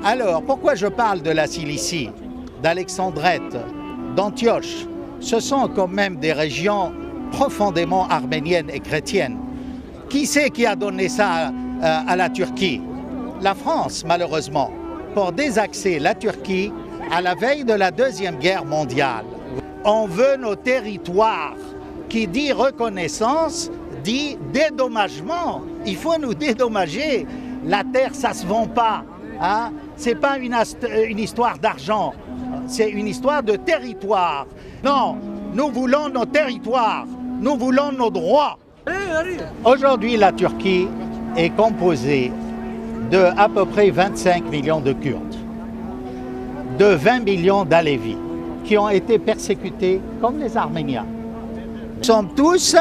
Alors, pourquoi je parle de la Cilicie, d'Alexandrette, d'Antioche? Ce sont quand même des régions profondément arméniennes et chrétiennes. Qui c'est qui a donné ça à la Turquie? La France, malheureusement, pour désaxer la Turquie à la veille de la Deuxième Guerre mondiale. On veut nos territoires. Qui dit reconnaissance, dit dédommagement. Il faut nous dédommager. La terre, ça ne se vend pas. Hein? Ce n'est pas une histoire d'argent, c'est une histoire de territoire. Non, nous voulons nos territoires, nous voulons nos droits. Aujourd'hui, la Turquie est composée de à peu près 25 millions de Kurdes, de 20 millions d'Alévis, qui ont été persécutés comme les Arméniens. Nous sommes tous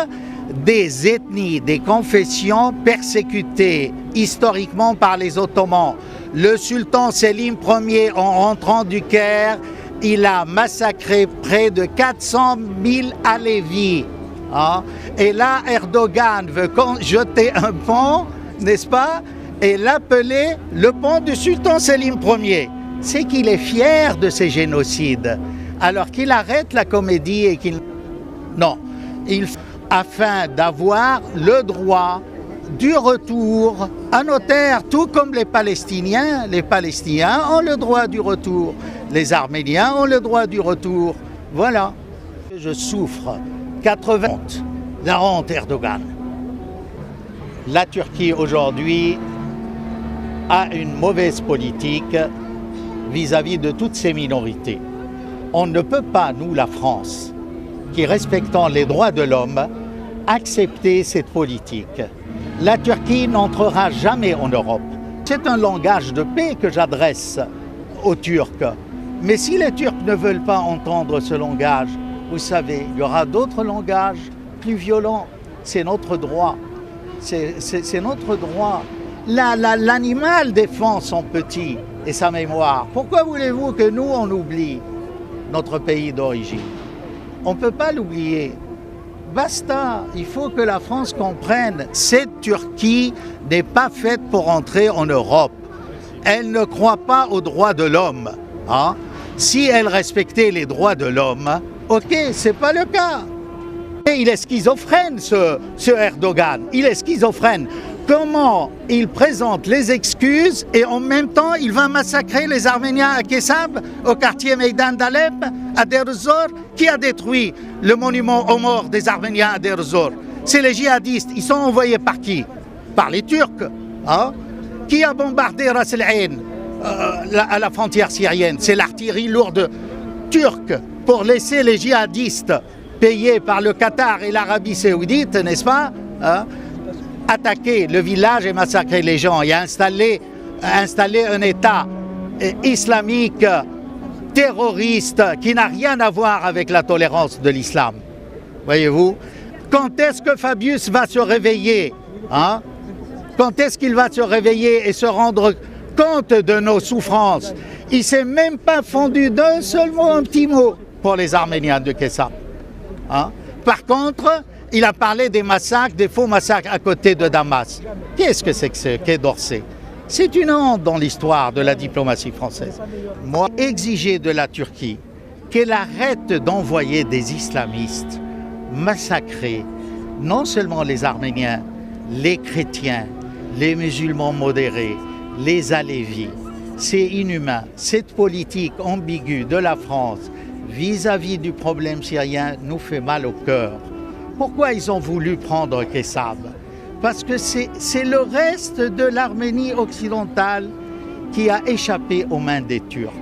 des ethnies, des confessions persécutées historiquement par les Ottomans. Le sultan Selim Ier, en rentrant du Caire, il a massacré près de 400 000 Alévis. Hein? Et là, Erdogan veut jeter un pont, n'est-ce pas, et l'appeler le pont du sultan Selim Ier. C'est qu'il est fier de ces génocides. Alors qu'il arrête la comédie et qu'il... Non, afin d'avoir le droit du retour à nos terres, tout comme les Palestiniens. Les Palestiniens ont le droit du retour, les Arméniens ont le droit du retour. Voilà. Je souffre 80 honte, la honte Erdogan. La Turquie aujourd'hui a une mauvaise politique vis-à-vis de toutes ces minorités. On ne peut pas, nous, la France, qui respectons les droits de l'homme, accepter cette politique. La Turquie n'entrera jamais en Europe. C'est un langage de paix que j'adresse aux Turcs. Mais si les Turcs ne veulent pas entendre ce langage, vous savez, il y aura d'autres langages plus violents. C'est notre droit. C'est notre droit. L'animal défend son petit et sa mémoire. Pourquoi voulez-vous que nous, on oublie notre pays d'origine? On ne peut pas l'oublier. Basta, il faut que la France comprenne, cette Turquie n'est pas faite pour entrer en Europe. Elle ne croit pas aux droits de l'homme. Hein? Si elle respectait les droits de l'homme, ok, c'est pas le cas. Et il est schizophrène, ce Erdogan. Il est schizophrène. Comment il présente les excuses et en même temps il va massacrer les Arméniens à Kessab, au quartier Meydan d'Alep, à Deir ez-Zor? Qui a détruit le monument aux morts des Arméniens à Deir ez-Zor? C'est les djihadistes. Ils sont envoyés par qui? Par les Turcs. Hein? Qui a bombardé Ras el-Ain à la frontière syrienne? C'est l'artillerie lourde turque pour laisser les djihadistes payés par le Qatar et l'Arabie saoudite, n'est-ce pas? Hein? Attaquer le village et massacrer les gens et installer un État islamique terroriste qui n'a rien à voir avec la tolérance de l'islam. Voyez-vous? Quand est-ce que Fabius va se réveiller? Hein? Quand est-ce qu'il va se réveiller et se rendre compte de nos souffrances? Il ne s'est même pas fondu d'un seul mot, un petit mot, pour les Arméniens de Kessap. Hein? Par contre, il a parlé des massacres, des faux massacres à côté de Damas. Qu'est-ce que c'est que ce Quai d'Orsay? C'est une honte dans l'histoire de la diplomatie française. Moi, exiger de la Turquie qu'elle arrête d'envoyer des islamistes massacrer non seulement les Arméniens, les chrétiens, les musulmans modérés, les Alévis. C'est inhumain. Cette politique ambiguë de la France vis-à-vis du problème syrien nous fait mal au cœur. Pourquoi ils ont voulu prendre Kessab? Parce que c'est le reste de l'Arménie occidentale qui a échappé aux mains des Turcs.